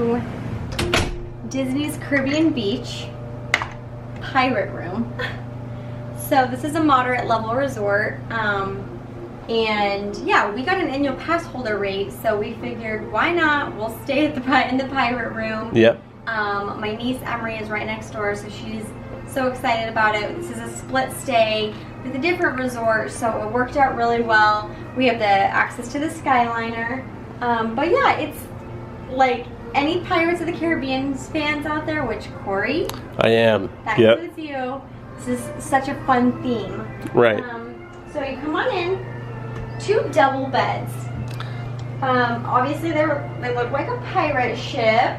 to Disney's Caribbean Beach Pirate Room. So this is a moderate level resort. And yeah, we got an annual pass holder rate, so we figured why not? We'll stay at in the pirate room. Yep. My niece Emery is right next door, so she's so excited about it. This is a split stay with a different resort, so it worked out really well. We have the access to the Skyliner. But yeah, it's like any Pirates of the Caribbean fans out there, which Corey, I am. that Yep. includes you. This is such a fun theme. Right. So you come on in, 2 double beds. Obviously they look like a pirate ship.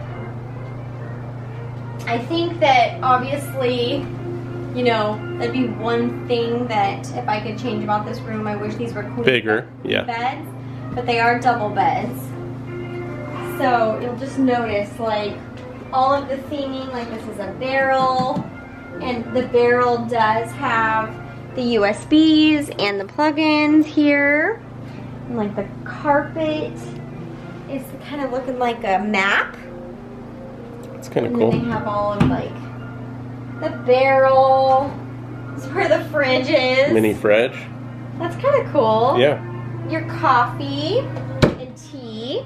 I think that obviously, you know, that'd be one thing that if I could change about this room, I wish these were queen Bigger, yeah. beds, but they are double beds. So you'll just notice like all of the theming, like this is a barrel, and the barrel does have the USBs and the plugins here. And like the carpet is kind of looking like a map. It's kind of And cool. then they have all of like the barrel. This is where the fridge is. Mini fridge. That's kind of cool. Yeah. Your coffee and tea.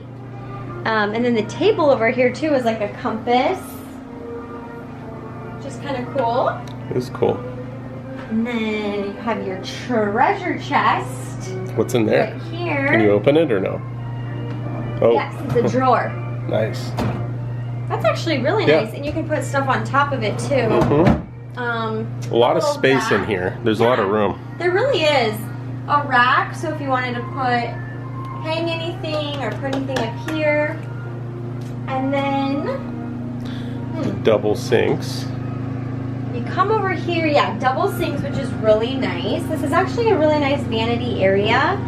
And then the table over here too is like a compass. Just kind of cool. It is cool. And then you have your treasure chest What's in there? right here. Can you open it or no? Oh. Yes, it's a drawer. Nice. That's actually really Yeah. nice, and you can put stuff on top of it too. Mm-hmm. A lot of little space in rack. here. There's a lot of Yeah. room. There really is a rack, so if you wanted to hang anything or put anything up here, and then Double sinks. you come over here, yeah, double sinks, which is really nice. This is actually a really nice vanity area.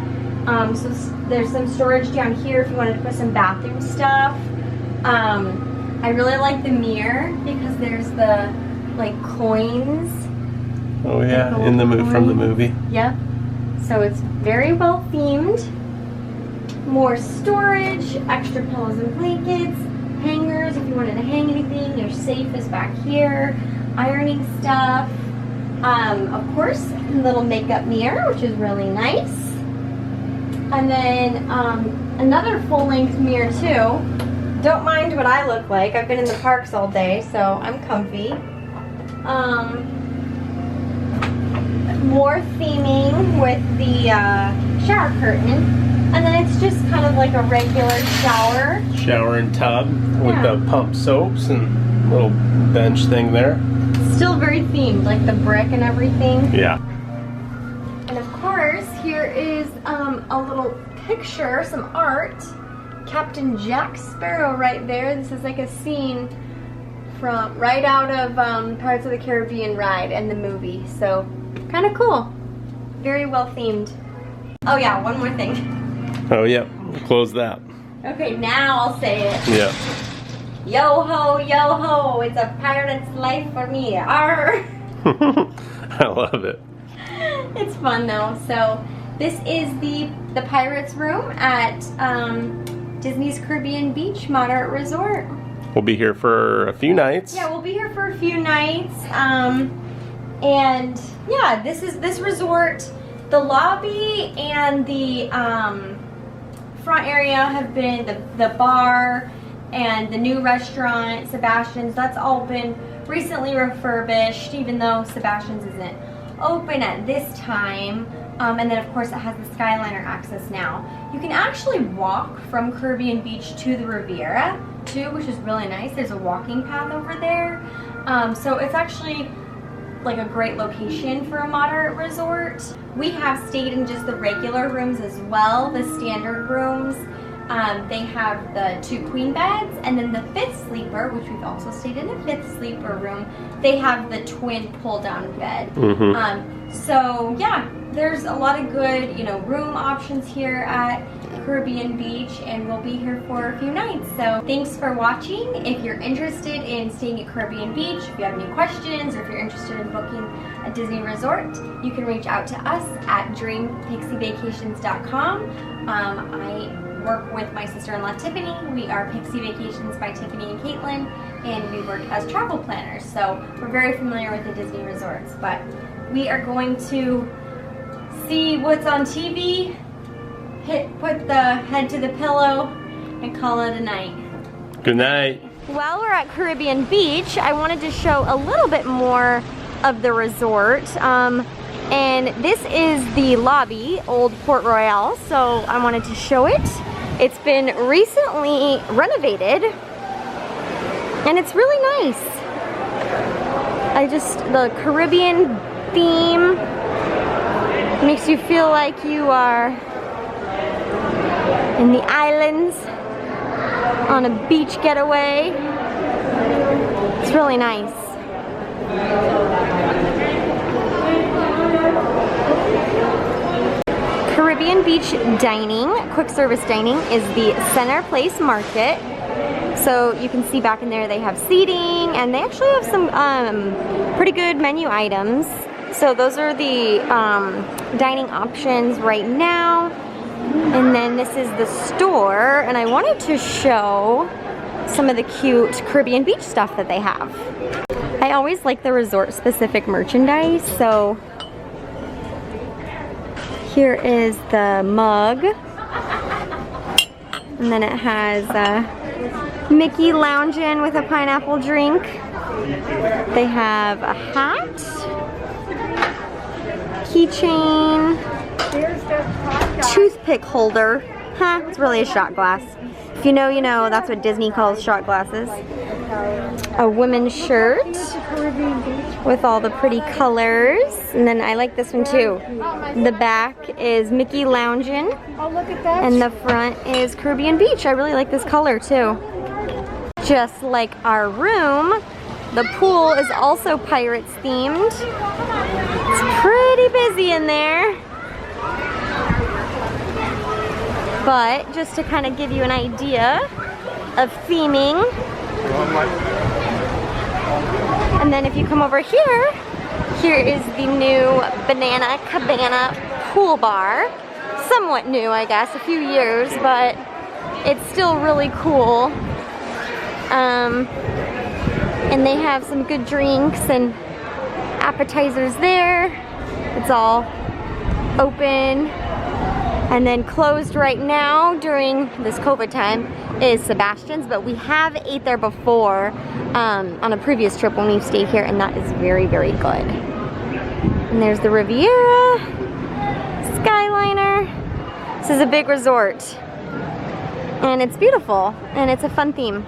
So there's some storage down here if you wanted to put some bathroom stuff. I really like the mirror because there's the like coins. Oh yeah, Gold in the from the coin. movie. Yep. So it's very well themed. More storage, extra pillows and blankets, hangers if you wanted to hang anything. Your safe is back here. Ironing stuff. Of course, a little makeup mirror, which is really nice. And then another full-length mirror too. Don't mind what I look like. I've been in the parks all day, so I'm comfy. More theming with the shower curtain. And then it's just kind of like a regular shower. Shower and tub with Yeah. the pump soaps and little bench thing there. Still very themed, like the brick and everything. Yeah. And of course, here is a little picture, some art. Captain Jack Sparrow right there. This is like a scene from right out of Pirates of the Caribbean ride and the movie. So kind of cool. Very well themed. Oh yeah, one more thing. Oh yeah. Close that. Okay, now I'll say it. Yeah. Yo ho, it's a pirate's life for me. Arr! I love it. It's fun though. So this is the Pirates Room at Disney's Caribbean Beach Moderate Resort. We'll be here for a few nights. Yeah, we'll be here for a few nights. And yeah, this resort, the lobby and the front area have been the bar and the new restaurant, Sebastian's. That's all been recently refurbished, even though Sebastian's isn't open at this time. And then of course it has the Skyliner access now. You can actually walk from Caribbean Beach to the Riviera too, which is really nice. There's a walking path over there. So it's actually like a great location for a moderate resort. We have stayed in just the regular rooms as well, the standard rooms. They have the 2 queen beds, and then the 5th sleeper, which we've also stayed in a 5th sleeper room, they have the twin pull-down bed. Mm-hmm. So yeah, there's a lot of good, room options here at Caribbean Beach, and we'll be here for a few nights. So thanks for watching. If you're interested in staying at Caribbean Beach, if you have any questions, or if you're interested in booking a Disney resort, you can reach out to us at dreampixievacations.com. I work with my sister-in-law Tiffany. We are Pixie Vacations by Tiffany and Caitlin, and we work as travel planners. So we're very familiar with the Disney resorts, but we are going to see what's on TV, put the head to the pillow, and call it a night. Good night. While we're at Caribbean Beach, I wanted to show a little bit more of the resort. And this is the lobby, Old Port Royale, so I wanted to show it. It's been recently renovated, and it's really nice. The Caribbean theme makes you feel like you are in the islands on a beach getaway. It's really nice. Caribbean Beach Dining, quick service dining, is the Center Place Market. So you can see back in there they have seating, and they actually have some pretty good menu items. So those are the dining options right now. And then this is the store, and I wanted to show some of the cute Caribbean Beach stuff that they have. I always like the resort specific merchandise, so here is the mug, and then it has Mickey lounging with a pineapple drink. They have a hat, keychain, toothpick holder. Huh, it's really a shot glass. If you know, you know. That's what Disney calls shot glasses. A women's shirt with all the pretty colors. And then I like this one too. The back is Mickey lounging. Oh, look at that. And the front is Caribbean Beach. I really like this color too. Just like our room, the pool is also Pirates themed. It's pretty busy in there. But just to kind of give you an idea of theming. And then if you come over here, here is the new Banana Cabana pool bar. Somewhat new, I guess, a few years, but it's still really cool. And they have some good drinks and appetizers there. It's all open. And then closed right now during this COVID time is Sebastian's, but we have ate there before on a previous trip when we've stayed here, and that is very, very good. And there's the Riviera, Skyliner. This is a big resort, and it's beautiful, and it's a fun theme.